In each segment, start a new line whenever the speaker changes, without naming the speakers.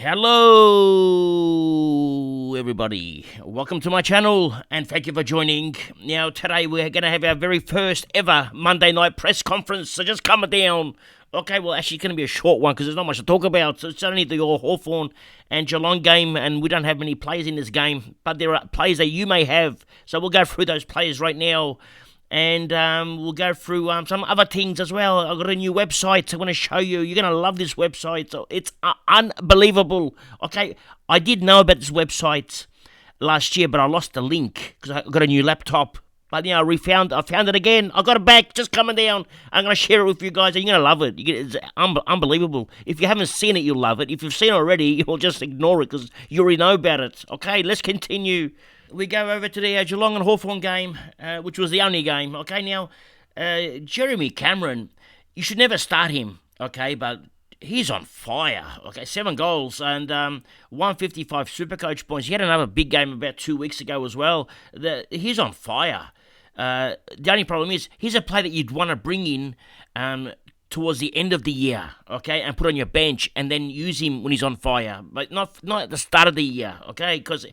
Hello, everybody. Welcome to my channel, and thank you for joining. Now, today we're going to have our very first ever Monday night press conference, so just calm it down. Okay, well, actually, it's going to be a short one because there's not much to talk about. So it's only the Hawthorn and Geelong game, and we don't have many players in this game, but there are players that you may have. So we'll go through those players right now. And we'll go through some other things as well. I've got a new website I want to show you. You're going to love this website. So it's unbelievable. Okay, I did know about this website last year, but I lost the link because I got a new laptop. But I found it again. I got it back, just coming down. I'm going to share it with you guys, and you're going to love it. It's unbelievable. If you haven't seen it, you'll love it. If you've seen it already, you'll just ignore it because you already know about it. Okay, let's continue. We go over to the Geelong and Hawthorn game, which was the only game. Okay, now, Jeremy Cameron, you should never start him, okay, but he's on fire. Okay, 7 goals and 155 Supercoach points. He had another big game about 2 weeks ago as well. He's on fire. The only problem is he's a player that you'd want to bring in towards the end of the year, okay, and put on your bench and then use him when he's on fire, but not at the start of the year, okay, because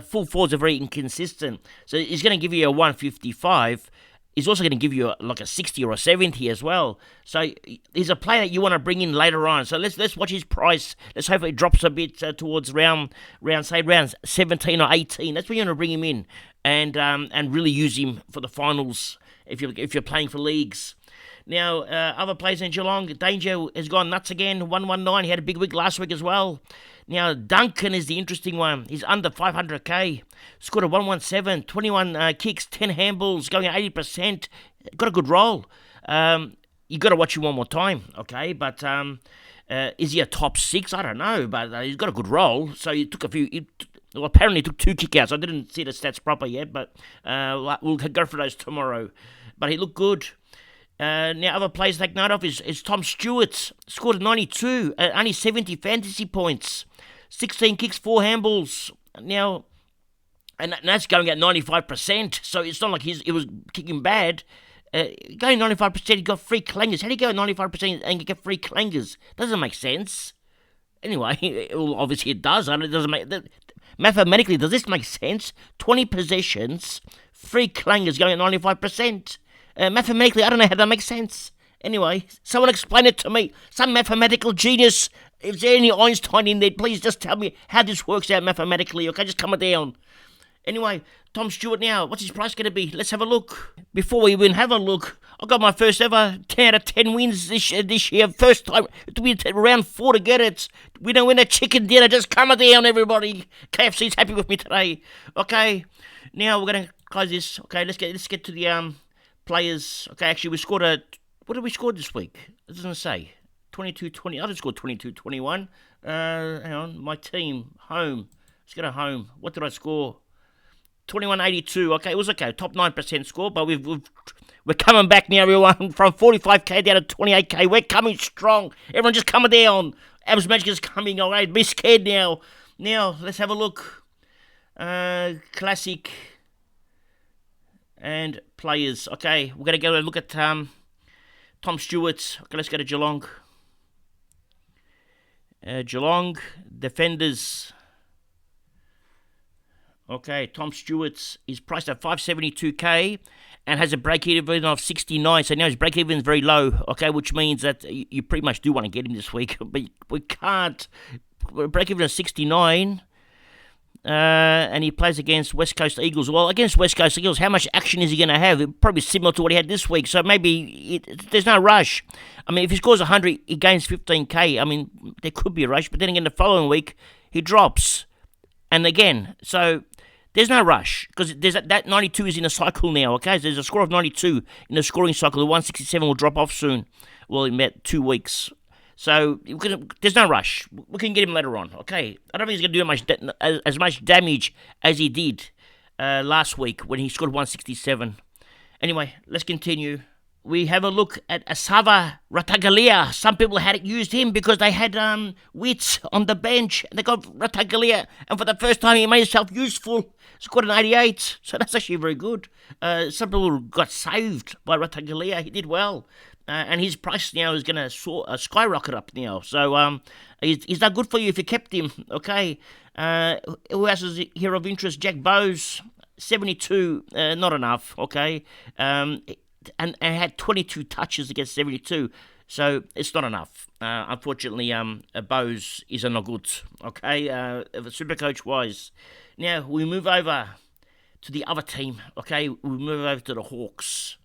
full forwards are very inconsistent. So he's going to give you a 155. He's also going to give you like a 60 or a 70 as well. So he's a player that you want to bring in later on. So let's watch his price. Let's hope it drops a bit towards round 17 or 18. That's when you want to bring him in and really use him for the finals if you're playing for leagues. Now, other players in Geelong, Danger has gone nuts again, 119. He had a big week last week as well. Now, Duncan is the interesting one. He's under 500k. Scored a 117, 21 kicks, 10 handballs, going at 80%. Got a good role. You got to watch him one more time, okay? But is he a top 6? I don't know, but he's got a good role. So he took a few... apparently he took 2 kickouts. I didn't see the stats proper yet, but we'll go through those tomorrow. But he looked good. Now, other players to take note of is Tom Stewart. Scored 92, only 70 fantasy points. 16 kicks, 4 handballs. Now, and that's going at 95%, so it's not like it was kicking bad. Going 95%, he got free clangers. How do you go at 95% and you get free clangers? Doesn't make sense. Anyway, obviously it does, and it doesn't make... Mathematically, does this make sense? 20 possessions, free clangers going at 95%. Mathematically, I don't know how that makes sense. Anyway, someone explain it to me. Some mathematical genius. If there's any Einstein in there, please just tell me how this works out mathematically. Okay, just come it down. Anyway, Tom Stewart now. What's his price going to be? Let's have a look. Before we even have a look, I got my first ever 10 out of 10 wins this year. First time. To be round 4 to get it. We don't win a chicken dinner. Just come it down, everybody. KFC's happy with me today. Okay, now we're going to close this. Okay, let's get to the... players. Okay, actually, we scored what did we score this week? It doesn't say. 22-20. I just scored 22-21. Hang on. My team. Home. Let's go to home. What did I score? 21-82. Okay, it was okay. Top 9% score, but we're coming back now, everyone. From 45k down to 28k. We're coming strong. Everyone just coming down. Abs Magic is coming. All right, be scared now. Now, let's have a look. Classic... and players. Okay, we're going to go and look at Tom Stewart. Okay, let's go to Geelong. Geelong, defenders. Okay, Tom Stewart is priced at 572k and has a break-even of 69. So now his break-even is very low, okay, which means that you pretty much do want to get him this week. But we can't. Break-even of 69... and he plays against West Coast Eagles. Well, against West Coast Eagles, how much action is he going to have? Probably similar to what he had this week. So maybe there's no rush. I mean, if he scores 100, he gains 15k. I mean, there could be a rush. But then again, the following week, he drops. And again, so there's no rush. Because that 92 is in a cycle now, okay? So there's a score of 92 in the scoring cycle. The 167 will drop off soon. Well, in about 2 weeks. So there's no rush. We can get him later on. Okay, I don't think he's going to do as much damage as he did last week when he scored 167. Anyway, let's continue. We have a look at Asava Ratagalia. Some people had used him because they had Wits on the bench. They got Ratagalia, and for the first time he made himself useful. Scored an 88, so that's actually very good. Some people got saved by Ratagalia. He did well. and his price now is going to skyrocket up now. So he's not good for you if you kept him. Okay. Who else is here of interest? Jack Bowes, 72, not enough. Okay. And had 22 touches against 72. So it's not enough. Unfortunately, Bowes is not good. Okay, Supercoach wise. Now we move over to the other team. Okay, we move over to the Hawks.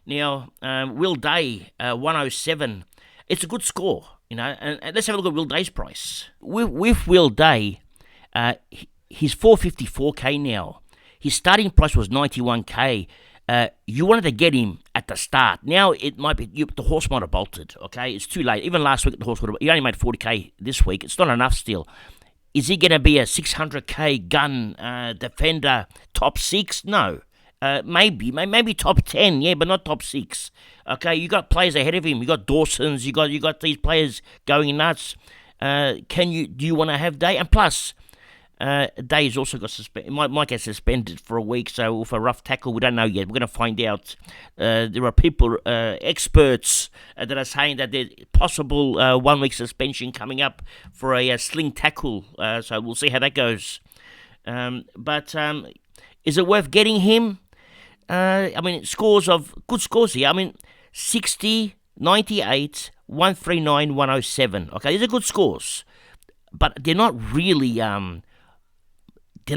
Now, Will Day, 107. It's a good score, and let's have a look at Will Day's price. With Will Day, he's 454k now. His starting price was 91k. You wanted to get him at the start. Now it might be the horse might have bolted. Okay, it's too late. Even last week the horse would have. He only made 40k this week. It's not enough still. Is he going to be a 600k gun defender, top 6? No. Maybe top 10, yeah, but not top 6. Okay, you got players ahead of him. You got Dawson's. You got these players going nuts. Do you want to have Day? And plus, Day's also got suspended. Might get suspended for a week. So for a rough tackle, we don't know yet. We're going to find out. There are people, experts, that are saying that there's possible 1 week suspension coming up for a sling tackle. So we'll see how that goes. But is it worth getting him? Good scores here. 60, 98, 139, 107. Okay, these are good scores, but they're not really. They're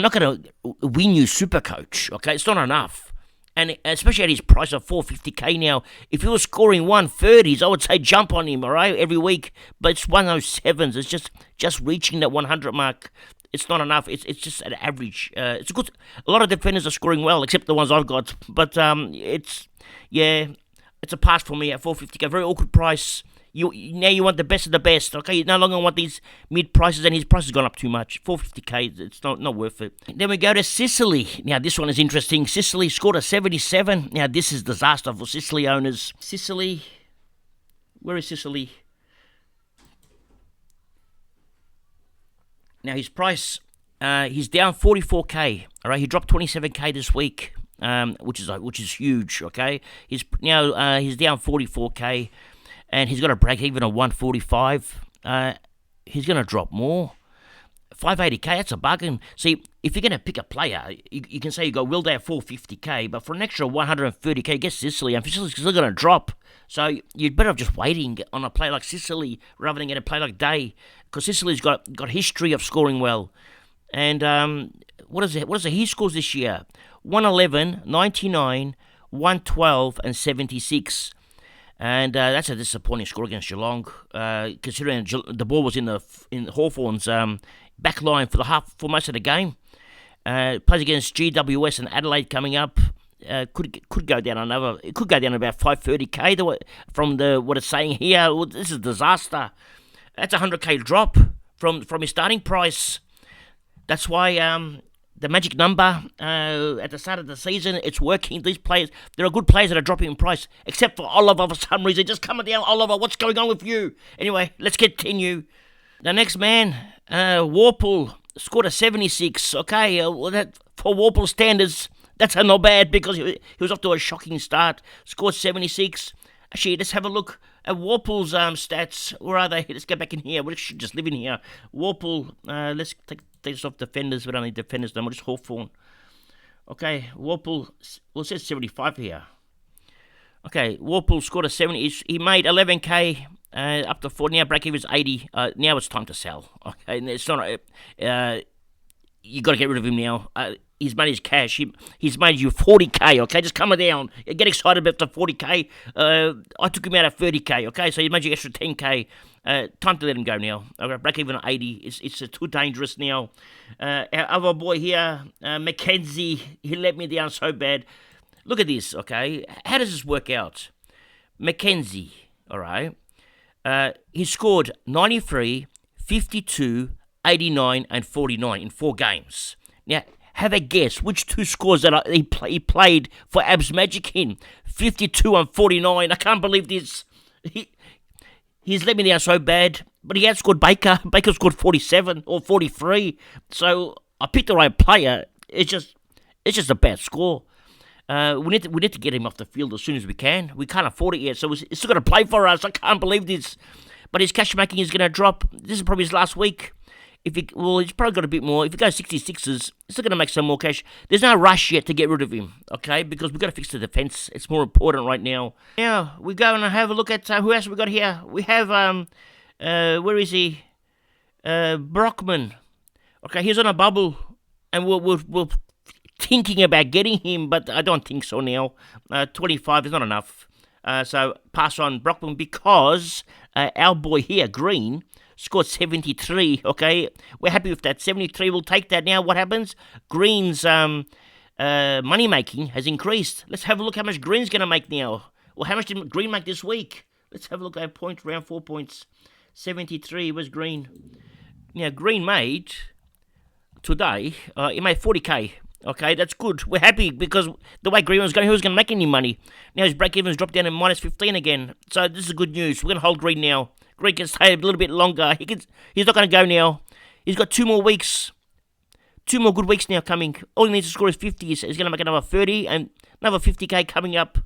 not going to win you Supercoach. Okay, it's not enough, and especially at his price of 450k now. If he was scoring 130s, I would say jump on him. All right, every week, but it's 107s. It's just reaching that 100 mark. It's not enough. It's just an average. It's good. A lot of defenders are scoring well, except the ones I've got. But it's a pass for me at 450k. Very awkward price. You want the best of the best. Okay, you no longer want these mid prices, and his price has gone up too much. 450k. It's not worth it. Then we go to Sicily. Now this one is interesting. Sicily scored a 77. Now this is disaster for Sicily owners. Sicily. Where is Sicily? Now his price, he's down 44k. All right, he dropped 27k this week, which is huge. Okay, he's down 44k, and he's got a break even of 145. He's going to drop more. 580k, that's a bargain. See, if you're going to pick a player, you can say you got Will Day at 450k, but for an extra 130k, get Sicily, and Sicily's still going to drop. So you'd better just waiting on a player like Sicily rather than get a player like Day, because Sicily's got history of scoring well. And what is it? He scores this year? 111, 99, 112, and 76. And that's a disappointing score against Geelong, considering the ball was in Hawthorn's back line for most of the game. Plays against GWS and Adelaide coming up. Could go down another. It could go down about 530k from what it's saying here. Well, this is a disaster. That's a 100k drop from his starting price. That's why the magic number at the start of the season, it's working. These players, there are good players that are dropping in price, except for Oliver for some reason. Just coming down, Oliver. What's going on with you? Anyway, let's continue. The next man, Warple, scored a 76. Okay, that for Warple standards, that's not bad because he was off to a shocking start. Scored 76. Actually, let's have a look at Warple's stats. Where are they? Let's go back in here. We should just live in here. Warple, let's take this off defenders. We don't need defenders no more, just Hawthorn. Okay, Warple, well, it says 75 here. Okay, Warple scored a 70. He made 11k up to 40. Now break even is 80. Now it's time to sell. Okay, and it's not. You got to get rid of him now. He's made his cash. He's made you 40k. Okay, just come down. Get excited about the 40k. I took him out at 30k. Okay, so he made you extra 10k. Time to let him go now. Okay, break even at 80. It's too dangerous now. Our other boy here, Mackenzie, he let me down so bad. Look at this. Okay, how does this work out? Mackenzie, all right. He scored 93, 52, 89, and 49 in 4 games. Now, have a guess which 2 scores that he played for Abs Magic in. 52 and 49. I can't believe this. He's let me down so bad. But he outscored Baker. Baker scored 47 or 43. So I picked the right player. It's just a bad score. We need to get him off the field as soon as we can. We can't afford it yet, so he's still got to play for us. I can't believe this. But his cash making is going to drop. This is probably his last week. He's probably got a bit more. If he goes 66s, he's still going to make some more cash. There's no rush yet to get rid of him, okay? Because we've got to fix the defence. It's more important right now. Now, we go and have a look at who else we got here. We have, where is he? Brockman. Okay, he's on a bubble, and we're thinking about getting him, but I don't think so now. 25 is not enough. So pass on Brockman because our boy here, Green, scored 73, okay? We're happy with that. 73, we'll take that. Now what happens? Green's money-making has increased. Let's have a look how much Green's going to make now. Well, how much did Green make this week? Let's have a look at points, around 4 points. 73, where's Green? Now, Green made, today, he made 40k. Okay, that's good. We're happy because the way Green was going, he was going to make any money. Now his break-even's dropped down to minus 15 again. So this is good news. We're going to hold Green now. Green can stay a little bit longer. He's not going to go now. He's got 2 more weeks. 2 more good weeks now coming. All he needs to score is 50. He's going to make another 30 and another 50k coming up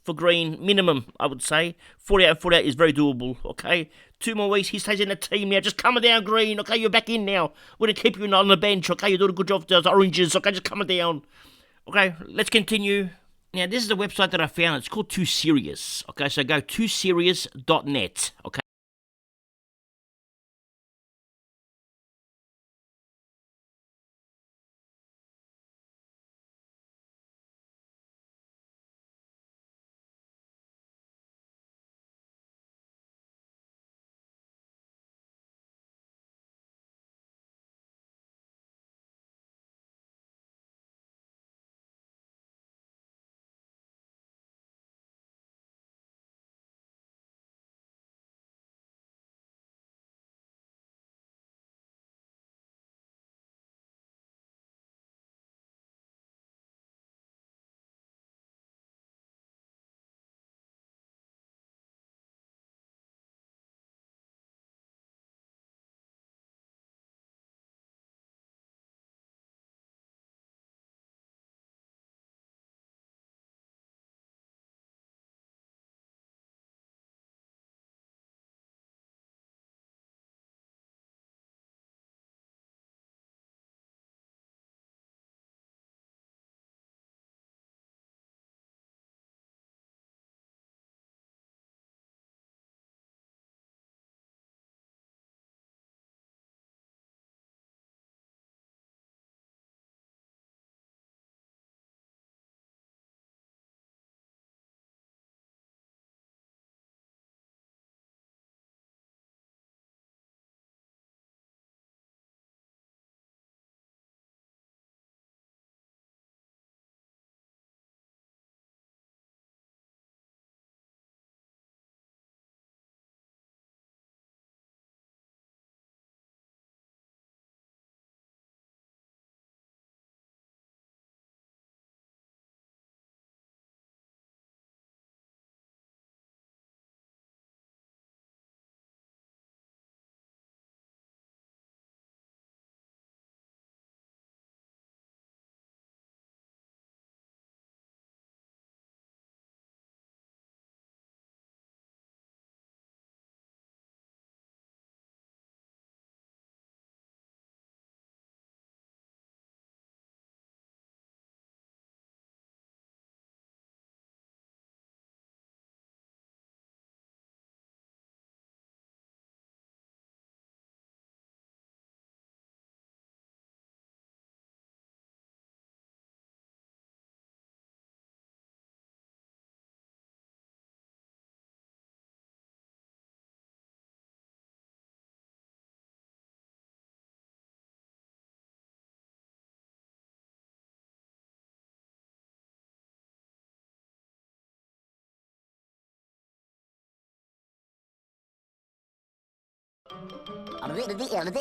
for Green. Minimum, I would say. 48 and 48 is very doable, okay? 2 more weeks, he stays in the team now. Just come down, Green, okay? You're back in now. We're going to keep you on the bench, okay? You're doing a good job for those Oranges, okay? Just come down. Okay, let's continue. Now, this is the website that I found. It's called Too Serious, okay? So go tooserious.net, okay?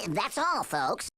That's all, folks.